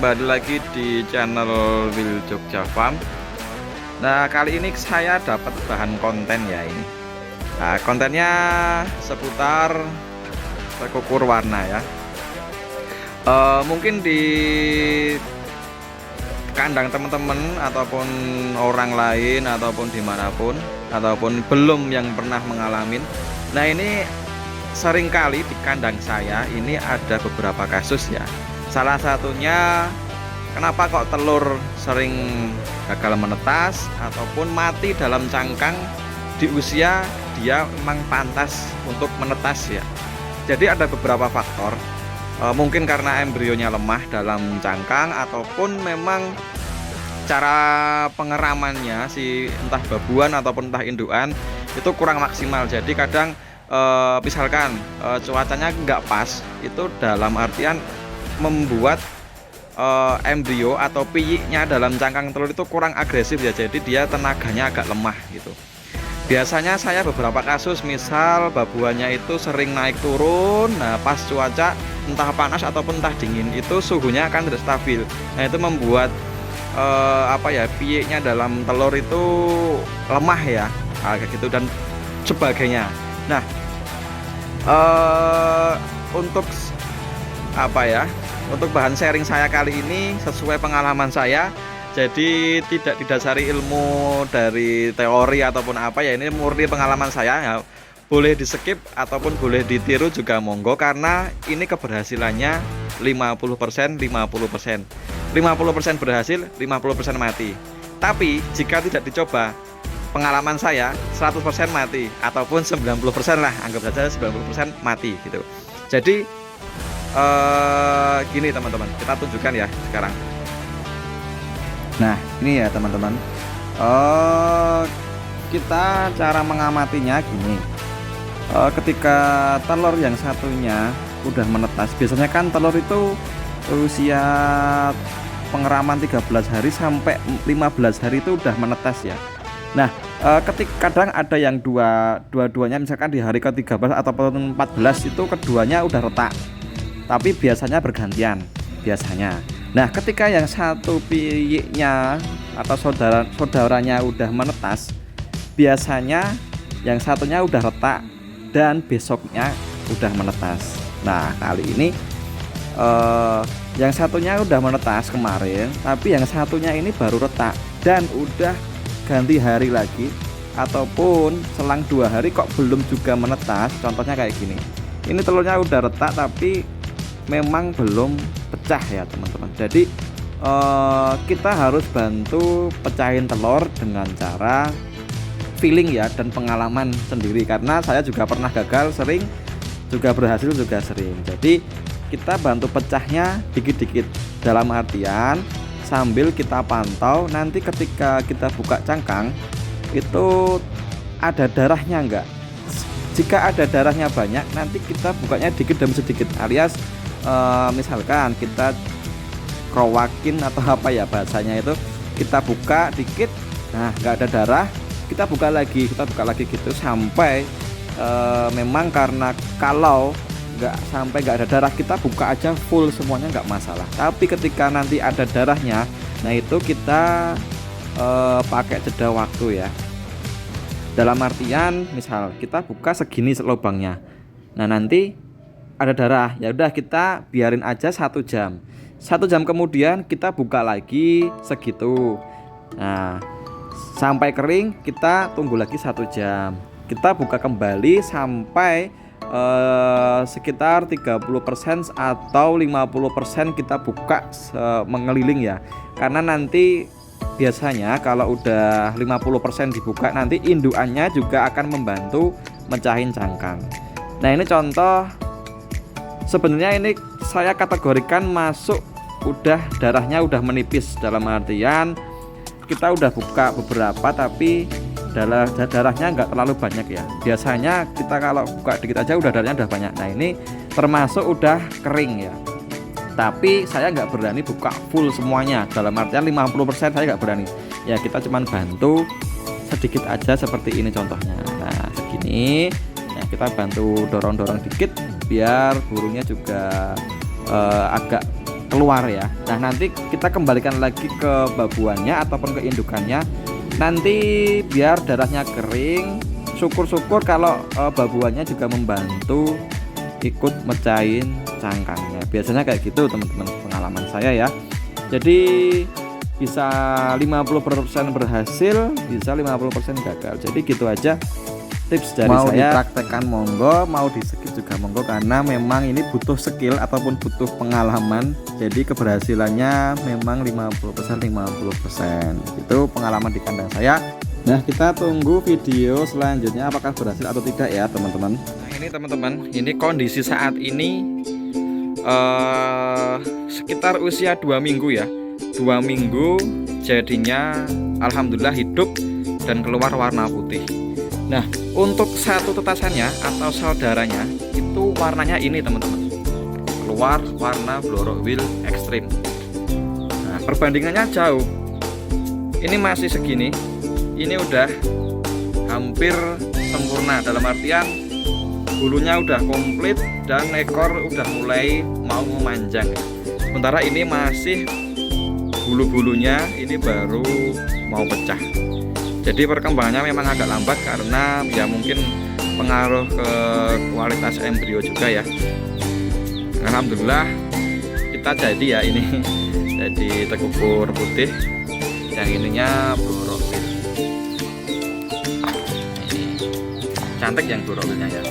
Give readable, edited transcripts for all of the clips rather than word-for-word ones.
kembali lagi di channel Will Jogja Farm. Nah, kali ini saya dapat bahan konten ya ini. Nah, kontennya seputar pekukur warna ya. Mungkin di kandang teman-teman ataupun orang lain ataupun dimanapun ataupun belum yang pernah mengalami. Nah, ini seringkali di kandang saya ini ada beberapa kasus ya. Salah satunya kenapa kok telur sering gagal menetas ataupun mati dalam cangkang di usia dia memang pantas untuk menetas ya. Jadi ada beberapa faktor, mungkin karena embrionya lemah dalam cangkang ataupun memang cara pengeramannya si entah babuan ataupun entah indukan itu kurang maksimal. Jadi kadang misalkan cuacanya nggak pas, itu dalam artian membuat embrio atau piyiknya dalam cangkang telur itu kurang agresif ya, jadi dia tenaganya agak lemah gitu. Biasanya saya beberapa kasus misal babuannya itu sering naik turun, nah pas cuaca entah panas ataupun entah dingin itu suhunya akan tidak stabil. Nah itu membuat piyiknya dalam telur itu lemah ya, kayak gitu dan sebagainya. Nah untuk bahan sharing saya kali ini sesuai pengalaman saya, jadi tidak didasari ilmu dari teori ataupun apa ya, ini murni pengalaman saya ya. Boleh di skip ataupun boleh ditiru juga monggo, karena ini keberhasilannya 50%, 50%. 50% berhasil, 50% mati. Tapi jika tidak dicoba, pengalaman saya 100% mati ataupun 90% lah, anggap saja 90% mati gitu. Jadi gini teman-teman, kita tunjukkan ya sekarang. Nah ini ya teman-teman, kita cara mengamatinya gini. Ketika telur yang satunya udah menetas, biasanya kan telur itu usia pengeraman 13 hari sampai 15 hari itu udah menetas ya. Nah ketika kadang ada yang dua-duanya misalkan di hari ke-13 ataupun 14 itu keduanya udah retak, tapi biasanya bergantian biasanya. Nah ketika yang satu piyiknya atau saudaranya udah menetas, biasanya yang satunya udah retak dan besoknya udah menetas. Nah kali ini yang satunya udah menetas kemarin, tapi yang satunya ini baru retak dan udah ganti hari lagi ataupun selang 2 hari kok belum juga menetas. Contohnya kayak gini, ini telurnya udah retak tapi memang belum pecah ya teman-teman. Jadi kita harus bantu pecahin telur dengan cara feeling ya dan pengalaman sendiri, karena saya juga pernah gagal sering, juga berhasil juga sering. Jadi kita bantu pecahnya dikit-dikit, dalam artian sambil kita pantau nanti ketika kita buka cangkang itu ada darahnya enggak. Jika ada darahnya banyak, nanti kita bukanya dikit demi sedikit, alias misalkan kita krowakin atau apa ya bahasanya itu, kita buka dikit, nah nggak ada darah, kita buka lagi gitu sampai memang, karena kalau nggak ada darah kita buka aja full semuanya nggak masalah. Tapi ketika nanti ada darahnya, nah itu kita pakai jeda waktu ya. Dalam artian misal kita buka segini lubangnya, nah nanti ada darah, ya udah kita biarin aja 1 jam. 1 jam kemudian kita buka lagi segitu. Nah sampai kering kita tunggu lagi 1 jam. Kita buka kembali sampai sekitar 30% atau 50% kita buka mengeliling ya. Karena nanti biasanya kalau udah 50% dibuka, nanti indukannya juga akan membantu mecahin cangkang. Nah ini contoh, sebenarnya ini saya kategorikan masuk udah darahnya udah menipis, dalam artian kita udah buka beberapa tapi darahnya nggak terlalu banyak ya. Biasanya kita kalau buka dikit aja udah darahnya udah banyak. Nah ini termasuk udah kering ya, tapi saya nggak berani buka full semuanya, dalam artian 50% saya nggak berani ya. Kita cuman bantu sedikit aja seperti ini contohnya. Nah segini ya, kita bantu dorong-dorong dikit biar burungnya juga agak keluar ya. Nah nanti kita kembalikan lagi ke babuannya ataupun ke indukannya, nanti biar darahnya kering. Syukur-syukur kalau babuannya juga membantu ikut mecahin cangkangnya. Biasanya kayak gitu teman-teman, pengalaman saya ya. Jadi bisa 50% berhasil, bisa 50% gagal. Jadi gitu aja tips dari mau saya. dipraktekkan monggo, mau di skip juga monggo, karena memang ini butuh skill ataupun butuh pengalaman. Jadi keberhasilannya memang 50% 50%. Itu pengalaman di kandang saya. Nah kita tunggu video selanjutnya apakah berhasil atau tidak ya teman-teman. Nah ini teman-teman, ini kondisi saat ini sekitar usia 2 minggu ya. 2 minggu jadinya alhamdulillah hidup dan keluar warna putih. Nah untuk satu tetasannya atau sel darahnya itu warnanya ini teman-teman, keluar warna Blorowill Extreme. Nah perbandingannya jauh, ini masih segini, ini udah hampir sempurna, dalam artian bulunya udah komplit dan ekor udah mulai mau memanjang. Sementara ini masih bulu-bulunya ini baru mau pecah. Jadi perkembangannya memang agak lambat karena ya mungkin pengaruh ke kualitas embrio juga ya. Alhamdulillah kita jadi ya ini jadi tekukur putih, yang ininya Blorowill. Ini cantik yang Blorowillnya ya.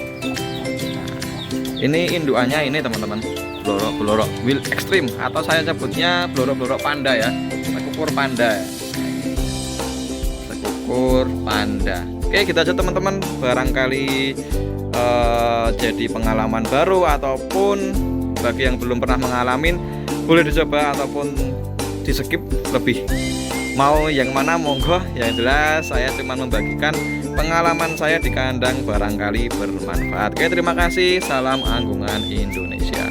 Ini indukannya ini teman-teman, Blorowill Extreme atau saya sebutnya Bloro Panda ya, tekukur panda. Tekukur panda. Oke, gitu aja teman-teman. Barangkali jadi pengalaman baru ataupun bagi yang belum pernah mengalamin boleh dicoba ataupun di skip, lebih mau yang mana monggo. Yang jelas saya cuma membagikan pengalaman saya di kandang, barangkali bermanfaat. Oke, terima kasih. Salam Anggungan Indonesia.